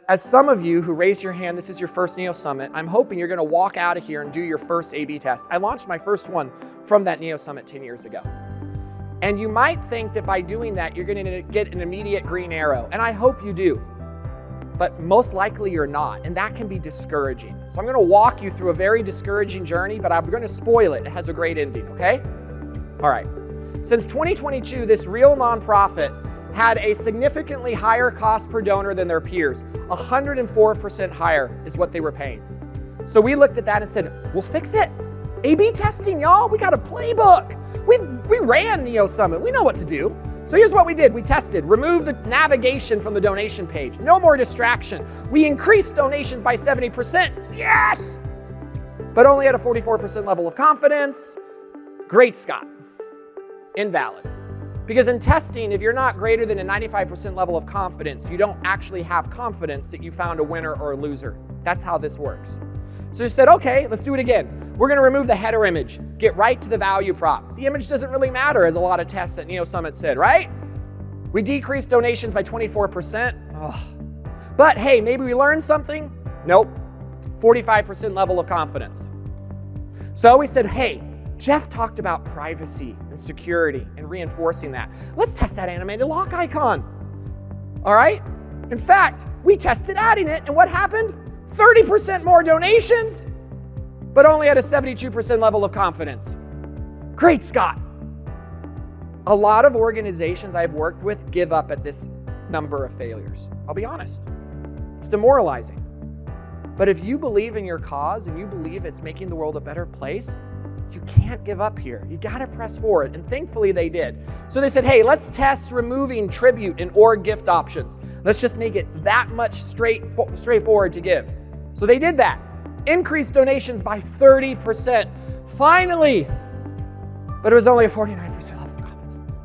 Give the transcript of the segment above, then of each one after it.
as some of you who raised your hand, this is your first NIO Summit, I'm hoping you're going to walk out of here and do your first A/B test. I launched my first one from that NIO Summit 10 years ago. And you might think that by doing that, you're going to get an immediate green arrow. And I hope you do. But most likely you're not. And that can be discouraging. So I'm going to walk you through a very discouraging journey, but I'm going to spoil it. It has a great ending, okay? All right. Since 2022, this real nonprofit had a significantly higher cost per donor than their peers. 104% higher is what they were paying. So we looked at that and said, we'll fix it. A/B testing, y'all. We got a playbook. We ran NIO Summit. We know what to do. So here's what we did. We tested. Remove the navigation from the donation page. No more distraction. We increased donations by 70%. Yes! But only at a 44% level of confidence. Great, Scott. Invalid. Because in testing, if you're not greater than a 95% level of confidence, you don't actually have confidence that you found a winner or a loser. That's how this works. So you said, okay, let's do it again. We're going to remove the header image, get right to the value prop. The image doesn't really matter, as a lot of tests at NIO Summit said, right? We decreased donations by 24%. Ugh. But hey, maybe we learned something? Nope. 45% level of confidence. So we said, hey, Jeff talked about privacy and security and reinforcing that. Let's test that animated lock icon. All right? In fact, we tested adding it, and what happened? 30% more donations, but only at a 72% level of confidence. Great, Scott. A lot of organizations I've worked with give up at this number of failures. I'll be honest. It's demoralizing. But if you believe in your cause and you believe it's making the world a better place, you can't give up here. You got to press forward. And thankfully they did. So they said, hey, let's test removing tribute and org gift options. Let's just make it that much straightforward to give. So they did that. Increased donations by 30%. Finally. But it was only a 49% level of confidence.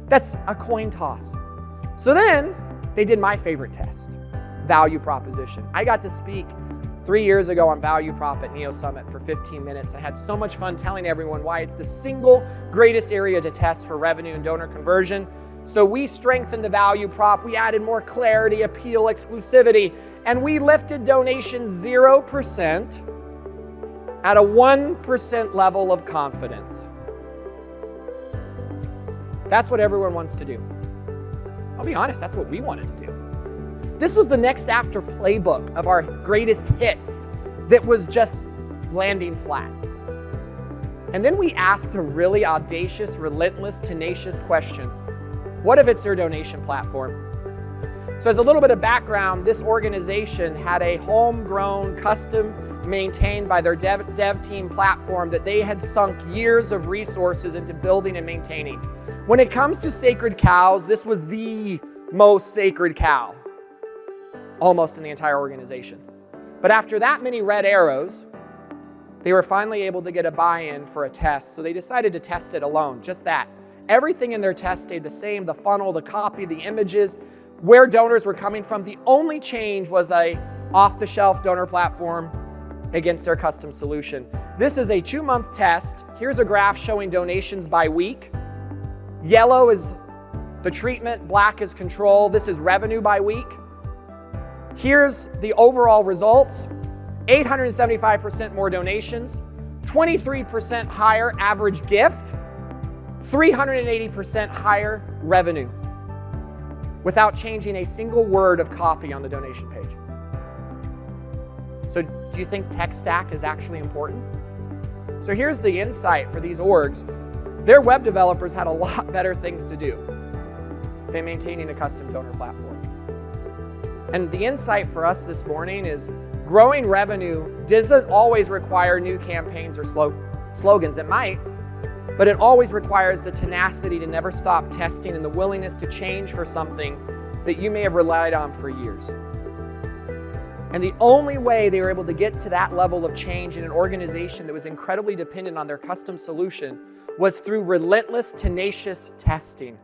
That's a coin toss. So then they did my favorite test, value proposition. I got to speak 3 years ago on value prop at NIO Summit for 15 minutes. I had so much fun telling everyone why it's the single greatest area to test for revenue and donor conversion. So we strengthened the value prop. We added more clarity, appeal, exclusivity, and we lifted donations 0% at a 1% level of confidence. That's what everyone wants to do. I'll be honest, that's what we wanted to do. This was the NextAfter playbook of our greatest hits that was just landing flat. And then we asked a really audacious, relentless, tenacious question. What if it's their donation platform? So as a little bit of background, this organization had a homegrown, custom maintained by their dev team platform that they had sunk years of resources into building and maintaining. When it comes to sacred cows, this was the most sacred cow, almost in the entire organization. But after that many red arrows, they were finally able to get a buy-in for a test. So they decided to test it alone, just that. Everything in their test stayed the same, the funnel, the copy, the images, where donors were coming from. The only change was a off-the-shelf donor platform against their custom solution. This is a 2-month test. Here's a graph showing donations by week. Yellow is the treatment, black is control. This is revenue by week. Here's the overall results. 875% more donations, 23% higher average gift, 380% higher revenue without changing a single word of copy on the donation page. So do you think tech stack is actually important? So here's the insight for these orgs. Their web developers had a lot better things to do than maintaining a custom donor platform. And the insight for us this morning is growing revenue doesn't always require new campaigns or slogans. It might, but it always requires the tenacity to never stop testing and the willingness to change for something that you may have relied on for years. And the only way they were able to get to that level of change in an organization that was incredibly dependent on their custom solution was through relentless, tenacious testing.